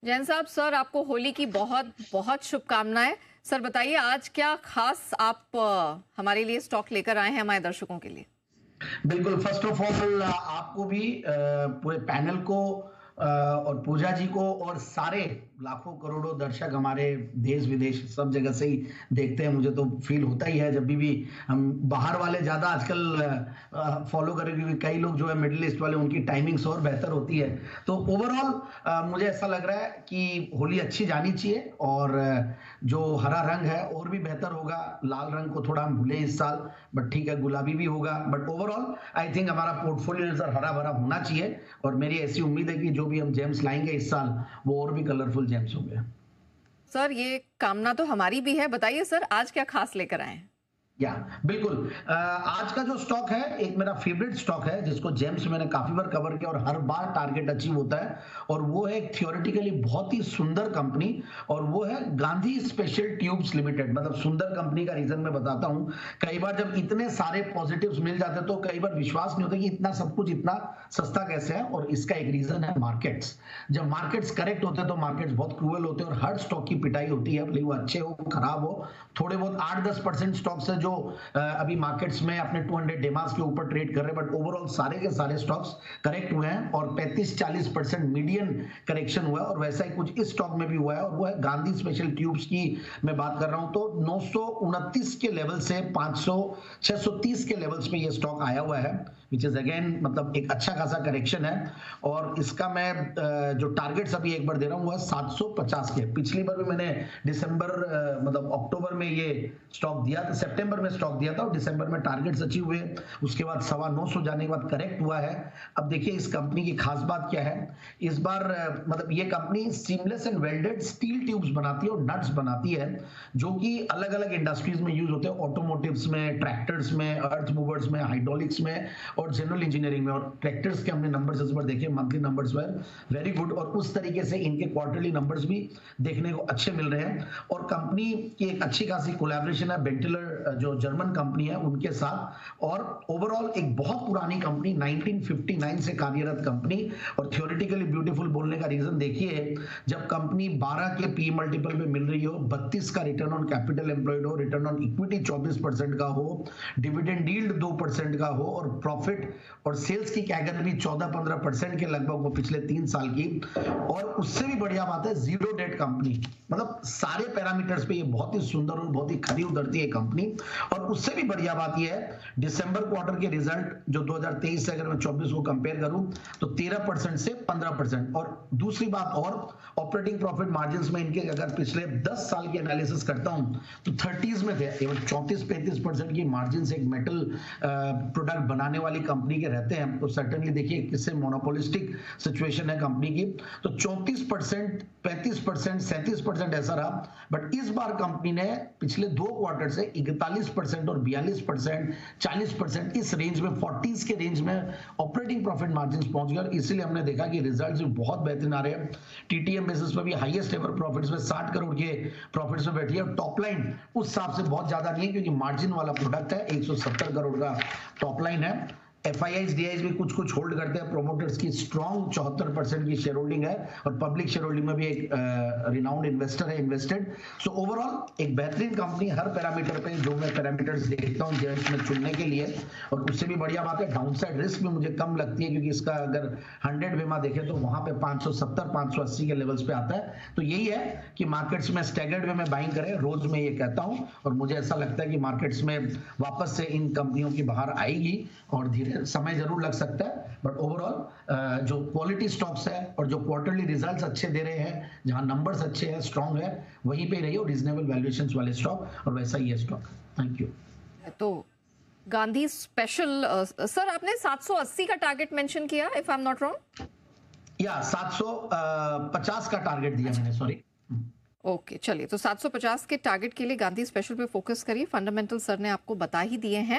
जैन साहब, सर आपको होली की बहुत बहुत शुभकामनाएं। सर बताइए, आज क्या खास आप हमारे लिए स्टॉक लेकर आए हैं हमारे दर्शकों के लिए? बिल्कुल, फर्स्ट ऑफ ऑल आपको भी पूरे पैनल को और पूजा जी को और सारे लाखों करोड़ों दर्शक हमारे देश विदेश सब जगह से ही देखते हैं। मुझे तो फील होता ही है जब भी हम बाहर वाले ज्यादा आजकल फॉलो करें, क्योंकि कई लोग जो है मिडिल ईस्ट वाले उनकी टाइमिंग्स और बेहतर होती है। तो ओवरऑल मुझे ऐसा लग रहा है कि होली अच्छी जानी चाहिए और जो हरा रंग है और भी बेहतर होगा। लाल रंग को थोड़ा हम भूले इस साल, बट ठीक है, गुलाबी भी होगा। बट ओवरऑल आई थिंक हमारा पोर्टफोलियो सर हरा भरा होना चाहिए और मेरी ऐसी उम्मीद है कि जो भी हम जेम्स लाएंगे इस साल वो और भी कलरफुल जेम्स होंगे। सर ये कामना तो हमारी भी है। बताइए सर, आज क्या खास लेकर आए हैं? या बिल्कुल, आज का जो स्टॉक है एक मेरा फेवरेट स्टॉक है जिसको जेम्स मैंने काफी बार कवर किया और हर बार टारगेट अचीव होता है, और वो है एक थियोरेटिकली बहुत ही सुंदर कंपनी और वो है गांधी स्पेशल ट्यूब्स लिमिटेड। मतलब सुंदर कंपनी का रीजन मैं बताता हूं। कई बार जब इतने सारे पॉजिटिव्स मिल जाते हैं तो कई बार विश्वास नहीं होता कि इतना सब कुछ इतना सस्ता कैसे है, और इसका एक रीजन है मार्केट्स। जब मार्केट्स करेक्ट होते हैं तो मार्केट्स बहुत क्रूअल होते हैं और हर स्टॉक की पिटाई होती है, भले वो अच्छे हो खराब हो। थोड़े बहुत 8-10% स्टॉक्स है जो अभी मार्केट्स में अपने 200 डेमास के ऊपर ट्रेड कर रहे हैं, बट ओवरऑल सारे के सारे स्टॉक्स करेक्ट हुए हैं और 35-40% मीडियन करेक्शन हुआ है, और वैसा ही कुछ इस स्टॉक में भी हुआ है। और वो है गांधी स्पेशल ट्यूब्स की मैं बात कर रहा हूं। तो 929 के लेवल से 630 के लेवल्स पे ये स्टॉक आया हुआ है, विच इज अगेन मतलब एक अच्छा खासा करेक्शन है। और इसका मैं जो टारगेट्स अभी एक बार दे रहा हूं वो है 750 के। पिछली बार भी मैंने दिसंबर मतलब अक्टूबर में ये स्टॉक दिया था, सितंबर में स्टॉक दिया था और दिसंबर में टारगेट्स अचीव हुए। उसके बाद 925 जाने के बाद करेक्ट हुआ है। अब देखिए इस कंपनी की खास बात क्या है। इस बार मतलब ये company seamless and welded steel tubes बनाती है और नट्स बनाती है, जो कि अलग अलग इंडस्ट्रीज में यूज होते हैं, ऑटोमोटिव्स में, ट्रैक्टर्स में, अर्थ मूवर्स में, हाइड्रोलिक्स में और जनरल इंजीनियरिंग में। और ट्रैक्टर्स के हमने नंबर्स इस बार देखे, monthly numbers were very good, और उस तरीके से इनके क्वार्टरली नंबर्स भी देखने को अच्छे मिल रहे हैं। और कंपनी की एक अच्छी खासी कोलैबोरेशन है बेंटिलर जो जर्मन कंपनी है उनके साथ, और ओवरऑल एक बहुत पुरानी कंपनी 1959 से कार्यरत कंपनी। और थियोरेटिकली ब्यूटीफुल बोलने का रीजन देखिए, जब कंपनी 12 के पी मल्टीपल पे मिल रही हो, 32 का रिटर्न ऑन कैपिटल एम्प्लॉयड हो, रिटर्न ऑन इक्विटी 24% का हो, डिविडेंड यील्ड 2% का हो, और प्रॉफिट और सेल्स की कैगर भी 14-15% के लगभग हो पिछले 3 साल की। और उससे भी बढ़िया बात है जीरो डेट कंपनी। मतलब सारे पैरामीटर्स पे ये बहुत ही सुंदर और बहुत ही खरी उतरती है कंपनी। और उससे भी बढ़िया बात ये है, दिसंबर क्वार्टर के रिजल्ट जो 2023 से अगर मैं 24 को कंपेयर करूं तो 13% से 15%। और दूसरी बात, और ऑपरेटिंग प्रॉफिट मार्जिन में इनके अगर पिछले 10 साल की एनालिसिस करता हूं तो 30s में थे। केवल 34-35% की मार्जिन से एक मेटल प्रोडक्ट बनाने वाली कंपनी के रहते हैं, तो सर्टेनली देखिए किससे मोनोपोलिस्टिक सिचुएशन है कंपनी की। तो 34%, 35%, 37% ऐसा रहा। बट इस बार कंपनी ने पिछले 2 क्वार्टर से 41% और 42%, 40% इस रेंज में, 40s के रेंज में ऑपरेटिंग प्रॉफिट मार्जिन पहुंच गया। इसीलिए हमने देखा कि रिजल्ट्स भी बहुत बेहतरीन आ रहे हैं। टीटीएम बेसिस पर भी हाईएस्ट एवर प्रॉफिट्स में 60 करोड़ के प्रॉफिट्स में बैठी है। टॉप लाइन उस हिसाब से बहुत ज्यादा नहीं है क्योंकि मार्जिन वाला प्रोडक्ट है, 170 करोड़ का टॉप लाइन है। एफआईआईज डीआईज भी कुछ कुछ होल्ड करते हैं। प्रोमोटर्स की स्ट्रॉन्ग 74% की शेयर होल्डिंग है और पब्लिक शेयर होल्डिंग में भी एक रिनाउंड इन्वेस्टर है इन्वेस्टेड। सो ओवरऑल एक बेहतरीन कंपनी हर पैरामीटर पे, जो मैं पैरामीटर्स देखता हूं जेम्स में चुनने के लिए। और उससे भी बढ़िया बात है, डाउनसाइड रिस्क भी मुझे कम लगती है क्योंकि इसका अगर 100 बीमा देखें तो वहां पे 570-580 के लेवल्स पे आता है। तो यही है कि मार्केट्स में स्टैगर्ड वे में बाइंग करें, रोज मैं ये कहता हूं। और मुझे ऐसा लगता है कि मार्केट्स में वापस से इन कंपनियों की बाहर आएगी और धीरे समय जरूर लग सकता है, बट ओवरऑल जो क्वालिटी स्टॉक्स है और जो क्वार्टरली रिजल्ट्स अच्छे दे रहे हैं, जहां नंबर्स अच्छे हैं, स्ट्रांग है, वहीं पे रही हो रीजनेबल वैल्यूएशंस वाले स्टॉक, और वैसा ही है स्टॉक। Thank you. तो गांधी स्पेशल, सर आपने 780 का टारगेट मेंशन किया, if I am not wrong? या 750 का टारगेट दिया मैंने, सॉरी। ओके, चलिए, तो 750 के टारगेट के लिए गांधी स्पेशल पे फोकस करिए। फंडामेंटल सर ने आपको बता ही दिए हैं।